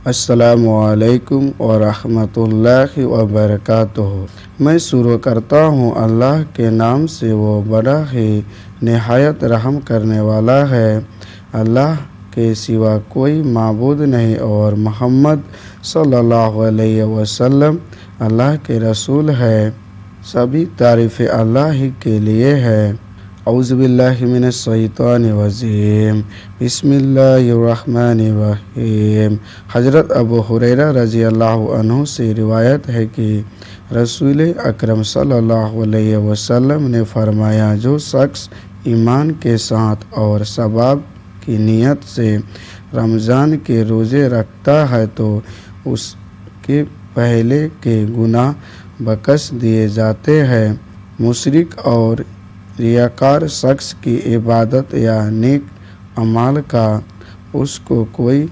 السلام علیکم ورحمۃ اللہ وبرکاتہ۔ میں شروع کرتا ہوں اللہ کے نام سے، وہ بڑا ہی نہایت رحم کرنے والا ہے۔ اللہ کے سوا کوئی معبود نہیں اور محمد صلی اللہ علیہ وسلم اللہ کے رسول ہے۔ سبھی تعریفیں اللہ ہی کے لیے ہے۔ اعوذ باللہ من الشیطان الرجیم، بسم اللہ الرحمن الرحیم۔ حضرت ابو ہریرہ رضی اللہ عنہ سے روایت ہے کہ رسول اکرم صلی اللہ علیہ وسلم نے فرمایا، جو شخص ایمان کے ساتھ اور ثواب کی نیت سے رمضان کے روزے رکھتا ہے تو اس کے پہلے کے گناہ بخش دیے جاتے ہیں۔ مشرک اور ریاکار شخص کی عبادت یا نیک اعمال کا اس کو کوئی